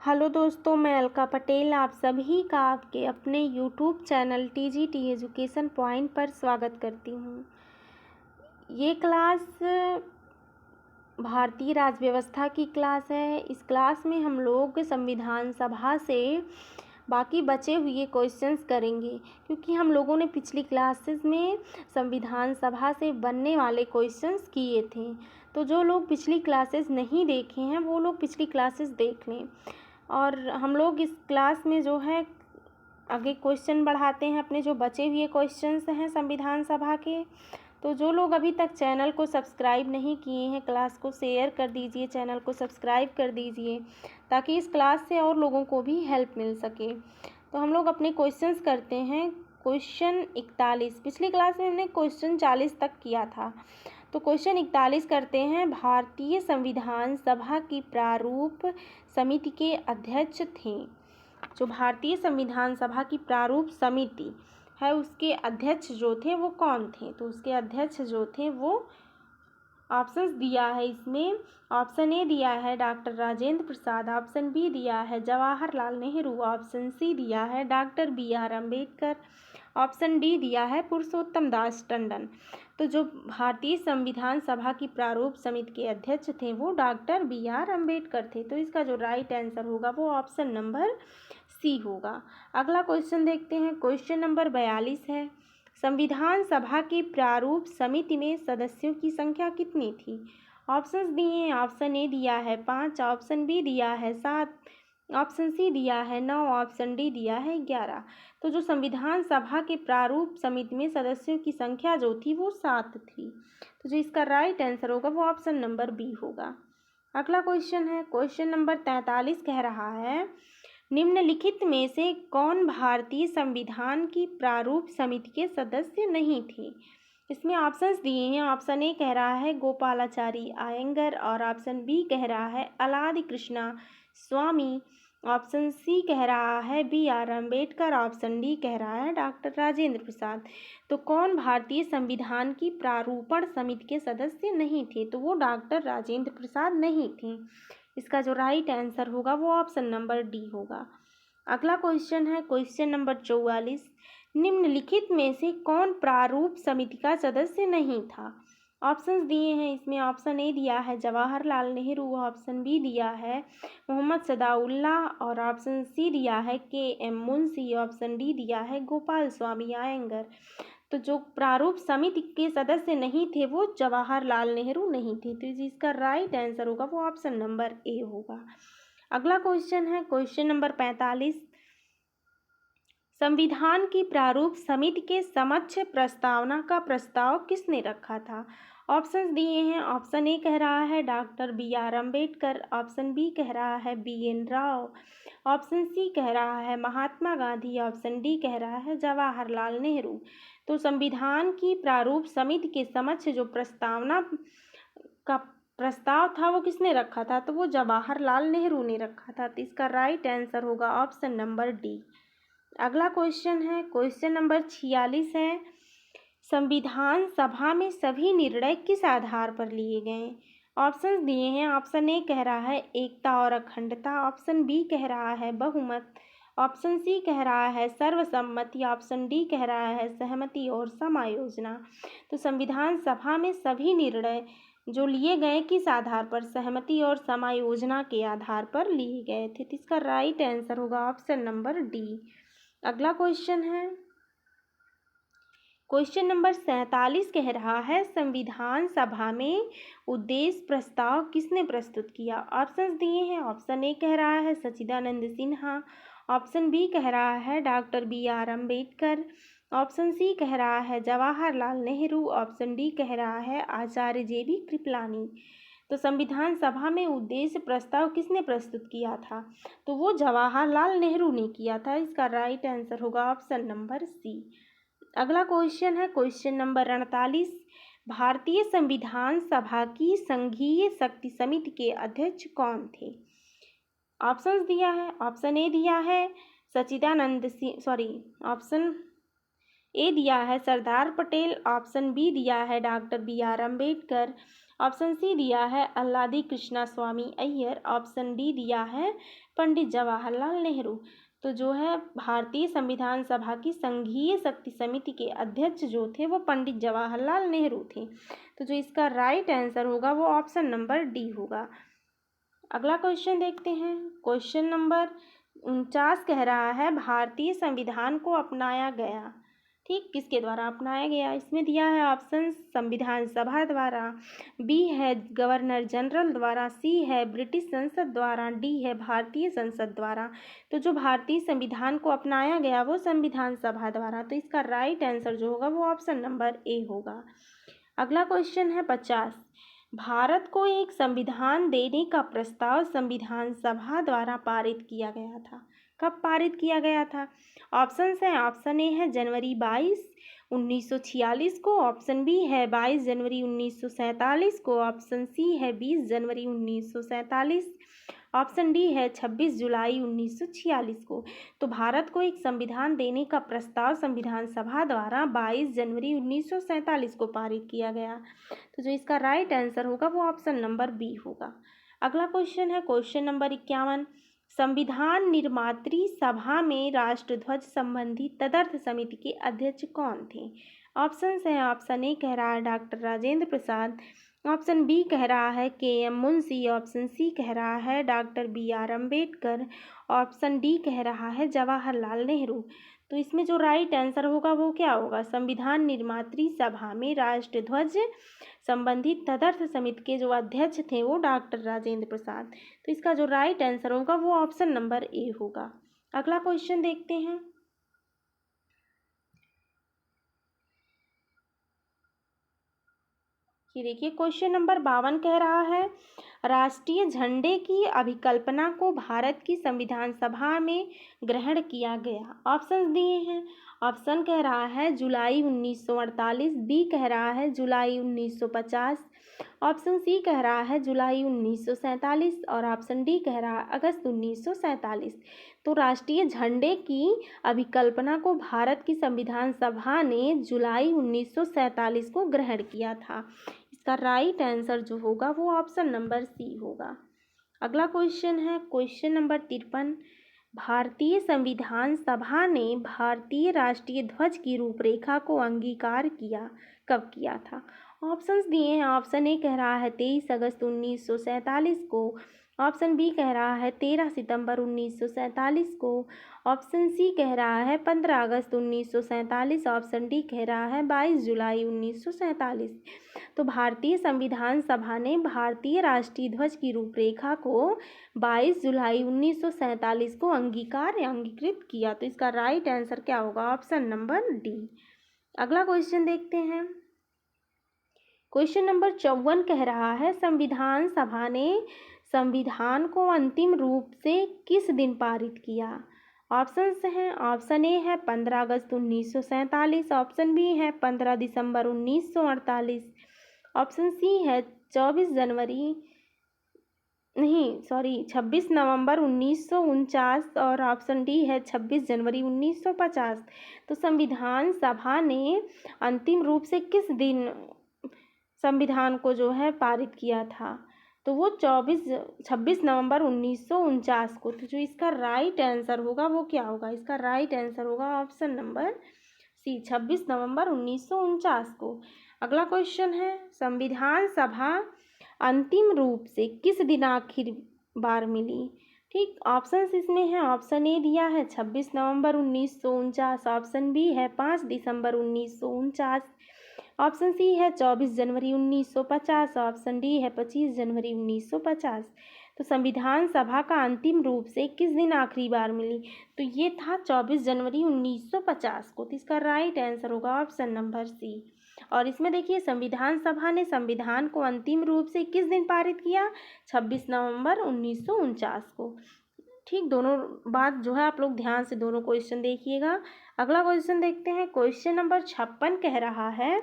Hello दोस्तों, मैं अलका पटेल आप सभी का आपके अपने YouTube channel TGT education point पर स्वागत करती हूँ। ये क्लास भारतीय राज्य व्यवस्था की क्लास है। इस क्लास में हम लोग संविधान सभा से बाकी बचे हुए क्वेश्चंस करेंगे, क्योंकि हम लोगों ने पिछली क्लासेस में संविधान सभा से बनने वाले क्वेश्चंस किए थे। तो जो लोग पिछली क्लासेस नहीं देखे हैं वो लोग पिछली क्लासेस देख लें। और हम लोग इस क्लास में जो है आगे क्वेश्चन बढ़ाते हैं, अपने जो बचे हुए क्वेश्चंस हैं संविधान सभा के। तो जो लोग अभी तक चैनल को सब्सक्राइब नहीं किए हैं, क्लास को शेयर कर दीजिए, चैनल को सब्सक्राइब कर दीजिए, ताकि इस क्लास से और लोगों को भी हेल्प मिल सके। तो हम लोग अपने क्वेश्चंस करते हैं। क्वेश्चन 41, पिछली क्लास में हमने क्वेश्चन 40 तक किया था। तो क्वेश्चन 41 करते हैं। भारतीय संविधान सभा की प्रारूप समिति के अध्यक्ष थे। जो भारतीय संविधान सभा की प्रारूप समिति है उसके अध्यक्ष जो थे वो कौन थे? तो उसके अध्यक्ष जो थे वो ऑप्शंस दिया है इसमें। ऑप्शन ए दिया है doctor Rajendra Prasad, option B दिया है जवाहरलाल नेहरू, ऑप्शन सी दिया है doctor BR Ambedkar, option D दिया है पुरुषोत्तम दास टंडन। तो जो भारतीय संविधान सभा की प्रारूप समिति के अध्यक्ष थे वो डॉक्टर BR अम्बेडकर थे। तो इसका जो राइट आंसर होगा वो ऑप्शन नंबर सी होगा। अगला क्वेश्चन देखते हैं। क्वेश्चन नंबर 42 है। संविधान सभा की प्रारूप समिति में सदस्यों की संख्या कितनी थी? ऑप्शंस दिए हैं। ऑप्शन ए दिया है 5, ऑप्शन बी दिया है 7, ऑप्शन सी दिया है 9, ऑप्शन डी दिया है 11। तो जो संविधान सभा के प्रारूप समिति में सदस्यों की संख्या जो थी वो 7 थी। तो जो इसका राइट आंसर होगा वो ऑप्शन नंबर बी होगा। अगला क्वेश्चन है। क्वेश्चन नंबर 43 कह रहा है, निम्नलिखित में से कौन भारतीय संविधान की प्रारूप समिति के सदस्य नहीं थे? इसमें ऑप्शंस दिए हैं। ऑप्शन ए कह रहा है गोपालाचारी आयंगर, और ऑप्शन बी कह रहा है अलादि कृष्णा स्वामी, ऑप्शन सी कह रहा है BR अम्बेडकर, ऑप्शन डी कह रहा है डॉक्टर राजेंद्र प्रसाद। तो कौन भारतीय संविधान की प्रारूपण समिति के सदस्य नहीं थे? तो वो डॉक्टर राजेंद्र प्रसाद नहीं थे। इसका जो राइट आंसर होगा वो ऑप्शन नंबर डी होगा। अगला क्वेश्चन है। क्वेश्चन नंबर 44, निम्नलिखित में से कौन प्रारूप समिति का सदस्य नहीं था? ऑप्शंस दिए हैं इसमें। ऑप्शन ए दिया है जवाहरलाल नेहरू, ऑप्शन बी दिया है मोहम्मद सदाउल्लाह, और ऑप्शन सी दिया है KM मुंशी, ऑप्शन डी दिया है गोपाल स्वामी आयंगर। तो जो प्रारूप समिति के सदस्य नहीं थे वो जवाहरलाल नेहरू नहीं थे। तो जिसका राइट आंसर होगा वो ऑप्शन नंबर ए होगा। अगला क्वेश्चन है। क्वेश्चन नंबर 45, संविधान की प्रारूप समिति के समक्ष प्रस्तावना का प्रस्ताव किसने रखा था? ऑप्शंस दिए हैं। ऑप्शन ए कह रहा है doctor BR Ambedkar, option B कह रहा है BN राव, ऑप्शन सी कह रहा है महात्मा गांधी, ऑप्शन डी कह रहा है जवाहरलाल नेहरू। तो संविधान की प्रारूप समिति के समक्ष जो प्रस्तावना का प्रस्ताव था वो किसने रखा था? तो वो जवाहरलाल नेहरू ने रखा था। तो इसका राइट आंसर होगा ऑप्शन नंबर डी। अगला क्वेश्चन है। क्वेश्चन नंबर 46 है, संविधान सभा में सभी निर्णय किस आधार पर लिए गए? ऑप्शंस दिए हैं। ऑप्शन ए कह रहा है एकता और अखंडता, ऑप्शन बी कह रहा है बहुमत, ऑप्शन सी कह रहा है सर्वसम्मति, ऑप्शन डी कह रहा है सहमति और समायोजना। तो संविधान सभा में सभी निर्णय जो लिए गए किस आधार पर? सहमति और समायोजना के आधार पर लिए गए थे। तो इसका राइट आंसर होगा ऑप्शन नंबर डी। अगला क्वेश्चन है। क्वेश्चन नंबर 47 कह रहा है, संविधान सभा में उद्देश्य प्रस्ताव किसने प्रस्तुत किया? ऑप्शंस दिए हैं। ऑप्शन ए कह रहा है सच्चिदानंद सिन्हा, ऑप्शन बी कह रहा है doctor BR Ambedkar, option C कह रहा है जवाहरलाल नेहरू, ऑप्शन डी कह रहा है आचार्य JB कृपलानी। तो संविधान सभा में उद्देश्य प्रस्ताव किसने प्रस्तुत किया था? तो वो जवाहरलाल नेहरू ने किया था। इसका राइट आंसर होगा ऑप्शन नंबर सी। अगला क्वेश्चन है। क्वेश्चन नंबर 48, भारतीय संविधान सभा की संघीय शक्ति समिति के अध्यक्ष कौन थे? ऑप्शंस दिया है। ऑप्शन ए दिया है ऑप्शन ए दिया है सरदार पटेल, ऑप्शन बी दिया है doctor BR Ambedkar, option C दिया है अल्लादी कृष्णा स्वामी अय्यर। ऑप्शन डी दिया है पंडित जवाहरलाल नेहरू। तो जो है भारतीय संविधान सभा की संघीय शक्ति समिति के अध्यक्ष जो थे वो पंडित जवाहरलाल नेहरू थे। तो जो इसका राइट आंसर होगा वो ऑप्शन नंबर डी होगा। अगला क्वेश्चन देखते हैं। क्वेश्चन नंबर 49 कह रहा है भारतीय संविधान को अपनाया गया, ठीक, किसके द्वारा अपनाया गया? इसमें दिया है ऑप्शन संविधान सभा द्वारा, बी है गवर्नर जनरल द्वारा, सी है ब्रिटिश संसद द्वारा, डी है भारतीय संसद द्वारा। तो जो भारतीय संविधान को अपनाया गया वो संविधान सभा द्वारा। तो इसका राइट आंसर जो होगा वो ऑप्शन नंबर ए होगा। अगला क्वेश्चन है 50। भारत को एक संविधान देने का प्रस्ताव संविधान सभा द्वारा पारित किया गया था। कब पारित किया गया था? ऑप्शन है, ऑप्शन ए है जनवरी 22, 1946 को, ऑप्शन बी है 22 जनवरी 1947 को, ऑप्शन सी है 20 जनवरी 1947, ऑप्शन डी है 26 जुलाई 1946 को। तो भारत को एक संविधान देने का प्रस्ताव संविधान सभा द्वारा 22 जनवरी 1947 को पारित किया गया। तो जो इसका राइट आंसर होगा वो ऑप्शन नंबर बी होगा। अगला क्वेश्चन है क्वेश्चन नंबर 51। संविधान निर्मात्री सभा में राष्ट्रध्वज संबंधी तदर्थ समिति के अध्यक्ष कौन थे? ऑप्शन है, ऑप्शन ए कह रहा है doctor Rajendra Prasad, option B कह रहा है के.एम. मुंशी, ऑप्शन सी कह रहा है doctor B R. Ambedkar, option D कह रहा है जवाहरलाल नेहरू। तो इसमें जो राइट आंसर होगा वो क्या होगा? संविधान निर्मात्री सभा में राष्ट्रध्वज संबंधित तदर्थ समिति के जो अध्यक्ष थे वो डॉक्टर राजेंद्र प्रसाद। तो इसका जो राइट आंसर होगा वो ऑप्शन नंबर ए होगा। अगला क्वेश्चन देखते हैं। ये देखिए क्वेश्चन नंबर 52 कह रहा है राष्ट्रीय झंडे की अभिकल्पना को भारत की संविधान सभा में ग्रहण किया गया। ऑप्शन दिए हैं। ऑप्शन कह रहा है जुलाई 1948, बी कह रहा है जुलाई 1950, ऑप्शन सी कह रहा है जुलाई 1947 और ऑप्शन डी कह रहा है अगस्त 1947। तो राष्ट्रीय झंडे की अभिकल्पना को भारत की संविधान सभा ने जुलाई 1947 को ग्रहण किया था। इसका राइट आंसर जो होगा वो ऑप्शन नंबर सी होगा। अगला क्वेश्चन है क्वेश्चन नंबर 53। भारतीय संविधान सभा ने भारतीय राष्ट्रीय ध्वज की रूपरेखा को अंगीकार किया, कब किया था? ऑप्शंस दिए हैं। ऑप्शन ए कह रहा है 23 अगस्त 1947 को, ऑप्शन बी कह रहा है 13 सितंबर 1947 को, ऑप्शन सी कह रहा है 15 अगस्त 1947, ऑप्शन डी कह रहा है 22 जुलाई 1947। तो भारतीय संविधान सभा ने भारतीय राष्ट्रीय ध्वज की रूपरेखा को 22 जुलाई 1947 को अंगीकृत किया। तो इसका राइट आंसर क्या होगा? Option number D. अगला क्वेश्चन देखते हैं। क्वेश्चन नंबर 54 कह रहा है संविधान सभा ने संविधान को अंतिम रूप से किस दिन पारित किया? ऑप्शंस हैं। ऑप्शन ए है 15 अगस्त 1947, ऑप्शन बी है 15 दिसंबर 1948, ऑप्शन सी है 26 नवंबर 1949 और ऑप्शन डी है 26 जनवरी 1950। तो संविधान सभा ने अंतिम रूप से किस दिन संविधान को जो है पारित किया था? तो वो 26 नवंबर 1949 को। तो जो इसका राइट आंसर होगा वो क्या होगा? इसका राइट आंसर होगा ऑप्शन नंबर सी, 26 नवंबर 1949 को। अगला क्वेश्चन है संविधान सभा अंतिम रूप से किस दिन आखिर बार मिली? ठीक, ऑप्शन इसमें है। ऑप्शन ए दिया है 26 नवंबर 1949, ऑप्शन बी है 5 दिसंबर 1949, ऑप्शन सी है 24 जनवरी 1950, ऑप्शन डी है 25 जनवरी 1950। तो संविधान सभा का अंतिम रूप से किस दिन आखिरी बार मिली? तो ये था 24 जनवरी 1950 को। तो इसका राइट आंसर होगा ऑप्शन नंबर सी। और इसमें देखिए संविधान सभा ने संविधान को अंतिम रूप से किस दिन पारित किया? 26 नवंबर 1949 को। ठीक, दोनों बात जो है आप लोग ध्यान से दोनों क्वेश्चन देखिएगा। अगला क्वेश्चन देखते हैं। क्वेश्चन नंबर 56 कह रहा है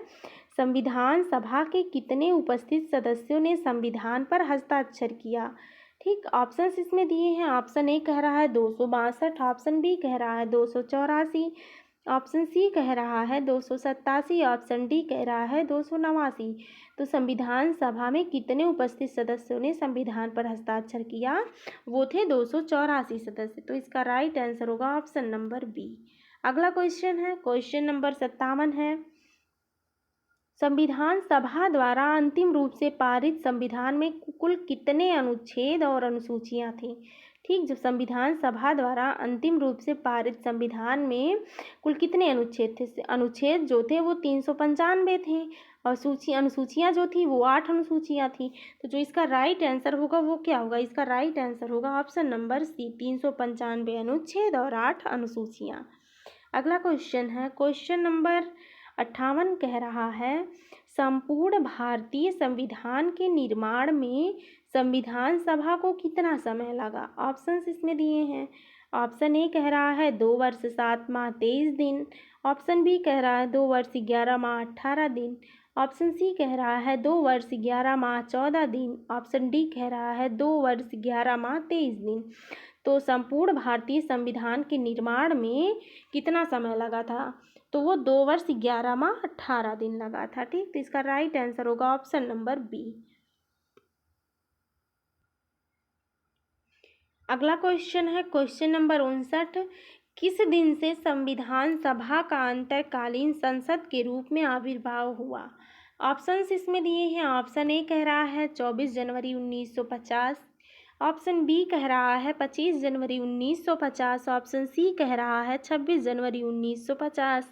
संविधान सभा के कितने उपस्थित सदस्यों ने संविधान पर हस्ताक्षर किया? ठीक, ऑप्शंस इसमें दिए हैं। ऑप्शन ए कह रहा है 262, ऑप्शन बी कह रहा है 284, ऑप्शन सी कह रहा है 287, ऑप्शन डी कह रहा है 289। तो संविधान सभा में कितने उपस्थित सदस्यों ने संविधान पर हस्ताक्षर किया? वो थे 284 सदस्य। तो इसका राइट आंसर होगा ऑप्शन नंबर बी। अगला क्वेश्चन है, क्वेश्चन नंबर 57 है, संविधान सभा द्वारा अंतिम रूप से पारित संविधान में कुल कितने अनुच्छेद और अनुसूचियां थीं? ठीक, जो संविधान सभा द्वारा अंतिम रूप से पारित संविधान में कुल कितने अनुच्छेद थे? अनुच्छेद जो थे वो 395 थे और अनुसूचियां जो थी वो 8 अनुसूचियां थी। तो जो इसका राइट आंसर होगा वो क्या होगा? इसका राइट आंसर होगा ऑप्शन नंबर सी, 395 अनुच्छेद और 8 अनुसूचियां। अगला क्वेश्चन है, क्वेश्चन नंबर 58 कह रहा है, संपूर्ण भारतीय संविधान के निर्माण में संविधान सभा को कितना समय लगा? ऑप्शंस इसमें दिए हैं। ऑप्शन ए कह रहा है 2 वर्ष 7 माह 23 दिन, ऑप्शन बी कह रहा है 2 वर्ष 11 माह 18 दिन, ऑप्शन सी कह रहा है 2 वर्ष 11 माह 14 दिन, ऑप्शन डी कह रहा है 2 वर्ष 11 माह 23 दिन। तो संपूर्ण भारतीय संविधान के निर्माण में कितना समय लगा था? तो वो 2 वर्ष 11 माह 18 दिन लगा था। ठीक, तो इसका राइट आंसर होगा ऑप्शन नंबर बी। अगला क्वेश्चन है, क्वेश्चन नंबर 59, किस दिन से संविधान सभा का अंतरकालीन संसद के रूप में आविर्भाव हुआ? ऑप्शंस इसमें दिए हैं। ऑप्शन ए कह रहा है 24 जनवरी 1950, ऑप्शन बी कह रहा है 25 जनवरी 1950, ऑप्शन सी कह रहा है 26 जनवरी 1950,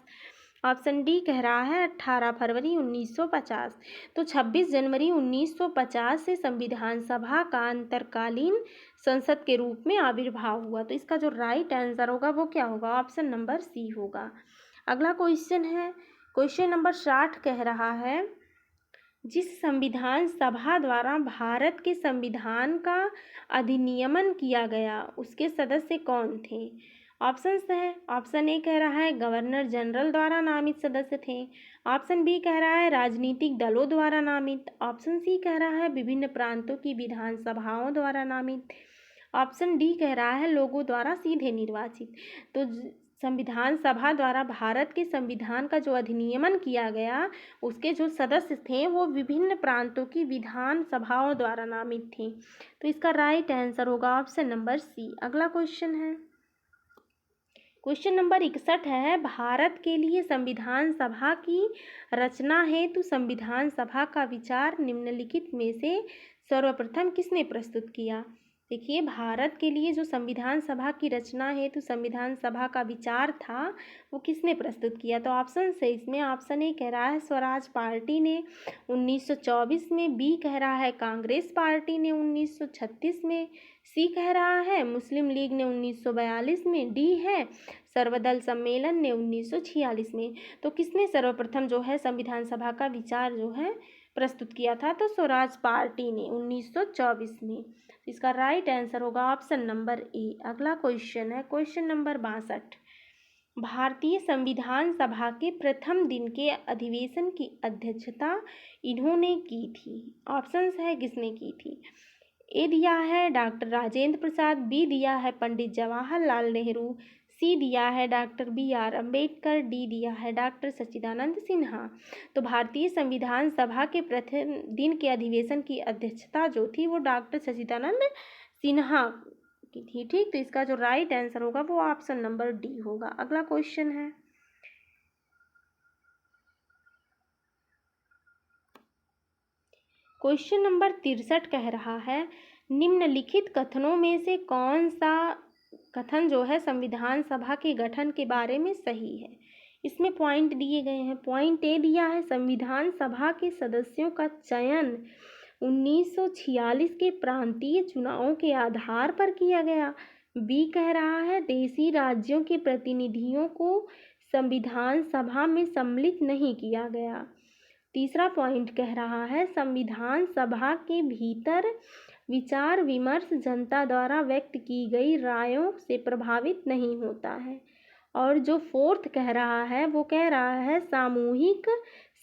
ऑप्शन डी कह रहा है 18 फरवरी 1950। तो 26 जनवरी 1950 से संविधान सभा का अंतरकालीन संसद के रूप में आविर्भाव हुआ। तो इसका जो राइट आंसर होगा वो क्या होगा? ऑप्शन नंबर सी होगा। अगला क्वेश्चन है, क्वेश्चन नंबर 60 कह रहा है, जिस संविधान सभा द्वारा भारत के संविधान का अधिनियमन किया गया उसके सदस्य कौन थे? ऑप्शंस है, ऑप्शन ए कह रहा है गवर्नर जनरल द्वारा नामित सदस्य थे, ऑप्शन बी कह रहा है राजनीतिक दलों द्वारा नामित, ऑप्शन सी कह रहा है विभिन्न प्रांतों की विधानसभाओं द्वारा नामित, ऑप्शन डी कह रहा है लोगों द्वारा सीधे निर्वाचित। तो संविधान सभा द्वारा भारत के संविधान का जो अधिनियमन किया गया उसके जो सदस्य थे वो विभिन्न प्रांतों की विधान सभाओं द्वारा नामित थे। तो इसका राइट आंसर होगा ऑप्शन नंबर सी। अगला क्वेश्चन है, क्वेश्चन नंबर 61 है, भारत के लिए संविधान सभा की रचना हेतु संविधान सभा का विचार निम्नलिखित में से सर्वप्रथम किसने प्रस्तुत किया? देखिए, भारत के लिए जो संविधान सभा की रचना हेतु संविधान सभा का विचार था वो किसने प्रस्तुत किया? तो ऑप्शन से इसमें ऑप्शन ए कह रहा है स्वराज पार्टी ने 1924 में, बी कह रहा है कांग्रेस पार्टी ने 1936 में, सी कह रहा है मुस्लिम लीग ने 1942 में, डी है सर्वदल सम्मेलन ने 1946 में। तो किसने सर्वप्रथम जो है संविधान सभा का विचार जो है प्रस्तुत किया था? तो स्वराज पार्टी ने 1924 में। इसका राइट आंसर होगा ऑप्शन नंबर ए। अगला क्वेश्चन है, क्वेश्चन नंबर 62, भारतीय संविधान सभा के प्रथम दिन के अधिवेशन की अध्यक्षता इन्होंने की थी। ऑप्शंस है किसने की थी? ए दिया है डॉक्टर राजेंद्र प्रसाद, बी दिया है पंडित जवाहरलाल नेहरू, सी दिया है डॉक्टर बी.आर. अम्बेडकर, डी दिया है डॉक्टर सच्चिदानंद सिन्हा। तो भारतीय संविधान सभा के प्रथम दिन के अधिवेशन की अध्यक्षता जो थी वो डॉक्टर सच्चिदानंद सिन्हा की थी। ठीक, तो इसका जो राइट आंसर होगा वो ऑप्शन नंबर डी होगा। अगला क्वेश्चन है, क्वेश्चन नंबर 63 कह रहा है, निम्नलिखित कथनों में से कौन सा कथन जो है संविधान सभा के गठन के बारे में सही है? इसमें पॉइंट दिए गए हैं। पॉइंट ए दिया है संविधान सभा के सदस्यों का चयन 1946 के प्रांतीय चुनावों के आधार पर किया गया। बी कह रहा है देशी राज्यों के प्रतिनिधियों को संविधान सभा में सम्मिलित नहीं किया गया। तीसरा पॉइंट कह रहा है संविधान सभा के भीतर विचार विमर्श जनता द्वारा व्यक्त की गई रायों से प्रभावित नहीं होता है। और जो फोर्थ कह रहा है वो कह रहा है सामूहिक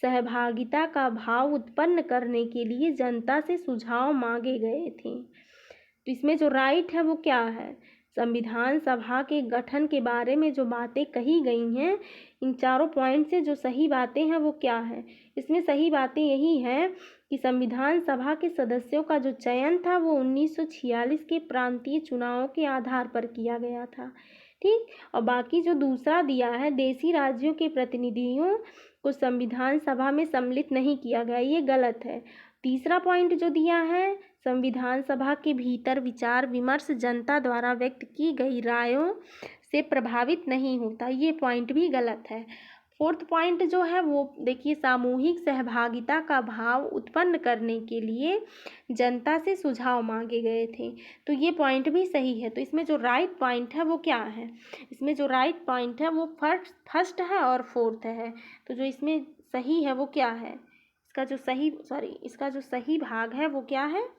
सहभागिता का भाव उत्पन्न करने के लिए जनता से सुझाव मांगे गए थे। तो इसमें जो राइट है वो क्या है? संविधान सभा के गठन के बारे में जो बातें कही गई हैं, इन चारों पॉइंट से जो सही बातें हैं वो क्या है? इसमें सही बातें यही हैं कि संविधान सभा के सदस्यों का जो चयन था वो 1946 के प्रांतीय चुनावों के आधार पर किया गया था। ठीक, और बाकी जो दूसरा दिया है, देशी राज्यों के प्रतिनिधियों को संविधान सभा में सम्मिलित नहीं किया गया, ये गलत है। तीसरा पॉइंट जो दिया है, संविधान सभा के भीतर विचार विमर्श जनता द्वारा व्यक्त की गई रायों से प्रभावित नहीं होता, ये पॉइंट भी गलत है। फोर्थ पॉइंट जो है वो देखिए, सामूहिक सहभागिता का भाव उत्पन्न करने के लिए जनता से सुझाव मांगे गए थे, तो ये पॉइंट भी सही है। तो इसमें जो राइट पॉइंट है वो क्या है? इसमें जो राइट पॉइंट है वो फर्स्ट है और फोर्थ है। तो जो इसमें सही है वो क्या है? इसका जो सही भाग है वो क्या है?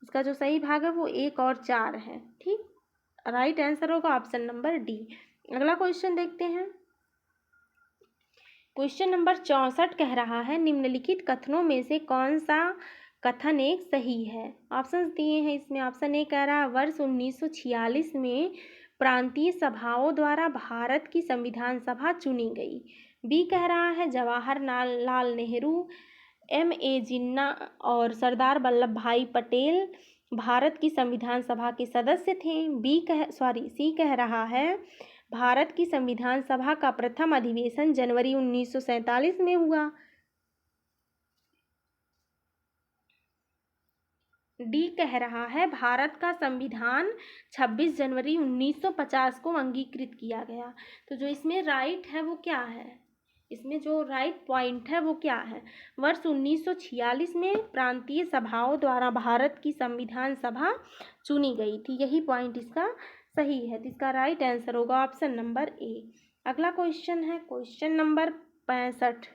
इसका जो सही भाग है वो 1 और 4 है। ठीक, राइट आंसर होगा ऑप्शन नंबर डी। अगला क्वेश्चन देखते हैं। क्वेश्चन नंबर 64 कह रहा है, निम्नलिखित कथनों में से कौन सा कथन एक सही है? ऑप्शंस दिए हैं इसमें। ऑप्शन ए कह रहा है वर्ष 1946 में प्रांतीय सभाओं द्वारा भारत की संविधान सभा चुनी गई। बी कह रहा है जवाहरलाल नेहरू, M.A. जिन्ना और सरदार वल्लभ भाई पटेल भारत की संविधान सभा के सदस्य थे। सी कह रहा है भारत की संविधान सभा का प्रथम अधिवेशन जनवरी 1947 में हुआ। डी कह रहा है भारत का संविधान 26 जनवरी 1950 को अंगीकृत किया गया। तो जो इसमें राइट है वो क्या है? इसमें जो राइट पॉइंट है वो क्या है? वर्ष 1946 में प्रांतीय सभाओं द्वारा भारत की संविधान सभा चुनी गई थी, यही पॉइंट इसका सही है। तो इसका राइट आंसर होगा ऑप्शन नंबर ए। अगला क्वेश्चन है क्वेश्चन नंबर 65।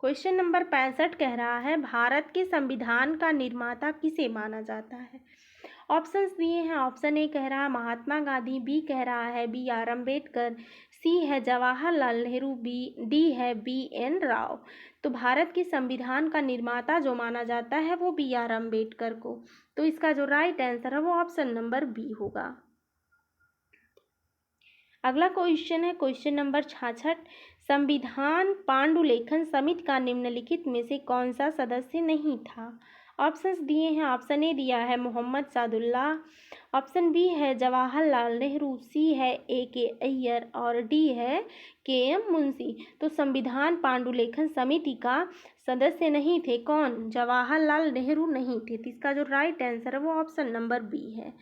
क्वेश्चन नंबर 65 कह रहा है भारत के संविधान का निर्माता किसे माना जाता है? ऑप्शंस दिए हैं। ऑप्शन ए कह रहा है महात्मा गांधी, बी कह रहा है B.R. अम्बेडकर, सी है जवाहरलाल नेहरू, डी है B.N. राव। तो भारत के संविधान का निर्माता जो माना जाता है वो B.R. अम्बेडकर को। तो इसका जो राइट आंसर है वो ऑप्शन नंबर बी होगा। अगला क्वेश्चन है क्वेश्चन नंबर 66। संविधान पांडुलेखन समिति का निम्नलिखित में से कौन सा सदस्य नहीं था? ऑप्शंस दिए हैं। ऑप्शन ए दिया है मोहम्मद सादुल्लाह, ऑप्शन बी है जवाहरलाल नेहरू, सी है A.K. अय्यर और डी है K.M. मुंशी। तो संविधान पांडुलेखन समिति का सदस्य नहीं थे कौन? जवाहरलाल नेहरू नहीं थे। तो इसका जो राइट आंसर है वो ऑप्शन नंबर बी है।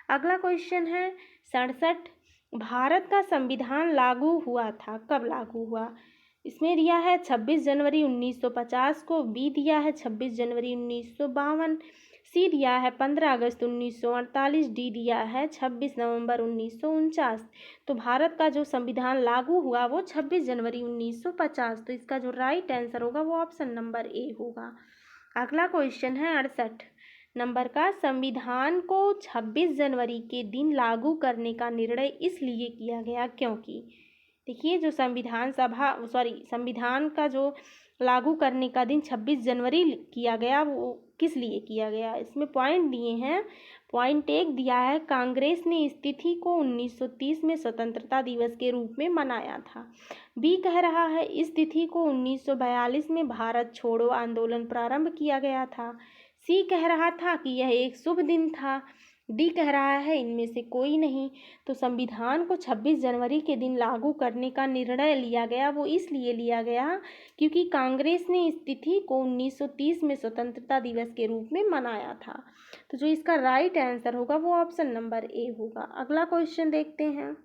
अगला क्वेश्चन है 67। भारत का संविधान लागू हुआ था, कब लागू हुआ? इसमें दिया है 26 जनवरी 1950 को, बी दिया है 26 जनवरी 1952, सी दिया है 15 अगस्त 1948, डी दिया है 26 नवंबर 1949। तो भारत का जो संविधान लागू हुआ वो 26 जनवरी 1950। तो इसका जो राइट आंसर होगा वो ऑप्शन नंबर ए होगा। अगला क्वेश्चन है 68 नंबर का, संविधान को 26 जनवरी के दिन लागू करने का निर्णय इसलिए किया गया क्योंकि? देखिए, जो संविधान का जो लागू करने का दिन 26 जनवरी किया गया वो किस लिए किया गया? इसमें पॉइंट दिए हैं। पॉइंट 1 दिया है कांग्रेस ने इस तिथि को 1930 में स्वतंत्रता दिवस के रूप में मनाया था। बी कह रहा है इस तिथि को 1942 में भारत छोड़ो आंदोलन प्रारंभ किया गया था। सी कह रहा था कि यह एक शुभ दिन था। डी कह रहा है इनमें से कोई नहीं। तो संविधान को 26 जनवरी के दिन लागू करने का निर्णय लिया गया वो इसलिए लिया गया क्योंकि कांग्रेस ने इस तिथि को 1930 में स्वतंत्रता दिवस के रूप में मनाया था। तो जो इसका राइट आंसर होगा वो ऑप्शन नंबर ए होगा। अगला क्वेश्चन देखते हैं।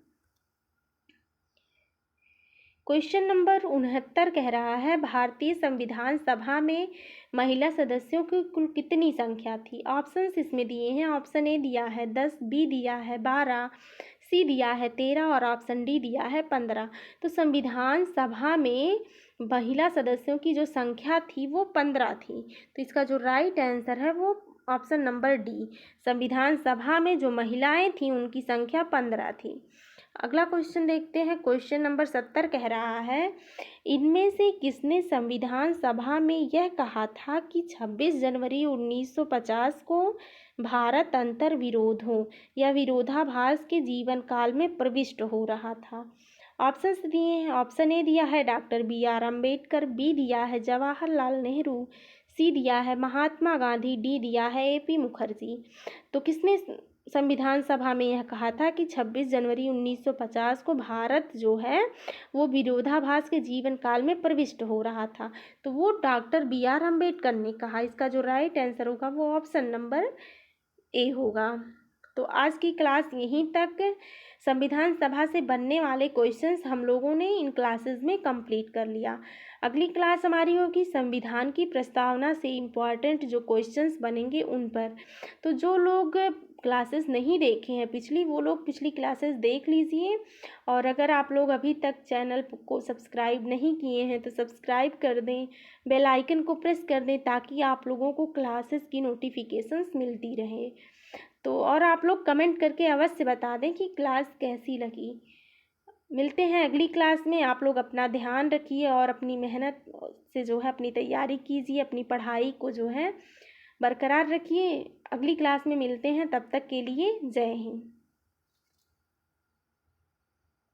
क्वेश्चन नंबर 69 कह रहा है भारतीय संविधान सभा में महिला सदस्यों की कुल कितनी संख्या थी? ऑप्शंस इसमें दिए हैं। ऑप्शन ए दिया है 10, बी दिया है 12, सी दिया है 13 और ऑप्शन डी दिया है 15। तो संविधान सभा में महिला सदस्यों की जो संख्या थी वो 15 थी। तो इसका जो राइट आंसर है वो ऑप्शन नंबर डी, संविधान सभा में जो महिलाएं थी उनकी संख्या 15 थी। अगला क्वेश्चन देखते हैं। क्वेश्चन नंबर 70 कह रहा है, इनमें से किसने संविधान सभा में यह कहा था कि 26 जनवरी 1950 को भारत अंतर्विरोध हो या विरोधाभास के जीवन काल में प्रविष्ट हो रहा था? ऑप्शंस दिए हैं। ऑप्शन ए दिया है डॉक्टर B.R. अम्बेडकर, बी दिया है जवाहरलाल नेहरू, सी दिया है महात्मा गांधी, डी दिया है A.P. मुखर्जी। तो किसने संविधान सभा में यह कहा था कि 26 जनवरी 1950 को भारत जो है वो विरोधाभास के जीवन काल में प्रविष्ट हो रहा था? तो वो डॉक्टर B.R. अम्बेडकर ने कहा। इसका जो राइट आंसर होगा वो ऑप्शन नंबर ए होगा। तो आज की क्लास यहीं तक। संविधान सभा से बनने वाले क्वेश्चंस हम लोगों ने इन क्लासेस में कंप्लीट कर लिया। अगली क्लास हमारी होगी संविधान की प्रस्तावना से इम्पॉर्टेंट जो क्वेश्चंस बनेंगे उन पर। तो जो लोग क्लासेस नहीं देखे हैं पिछली, वो लोग पिछली क्लासेस देख लीजिए। और अगर आप लोग अभी तक चैनल को सब्सक्राइब नहीं किए हैं तो सब्सक्राइब कर दें, बेल आइकन को प्रेस कर दें ताकि आप लोगों को क्लासेस की नोटिफिकेशंस मिलती रहे। तो और आप लोग कमेंट करके अवश्य बता दें कि क्लास कैसी लगी। मिलते हैं अगली क्लास में। आप लोग अपना ध्यान रखिए और अपनी मेहनत से जो है अपनी तैयारी कीजिए, अपनी पढ़ाई को जो है बरकरार रखिए। अगली क्लास में मिलते हैं, तब तक के लिए जय हिंद।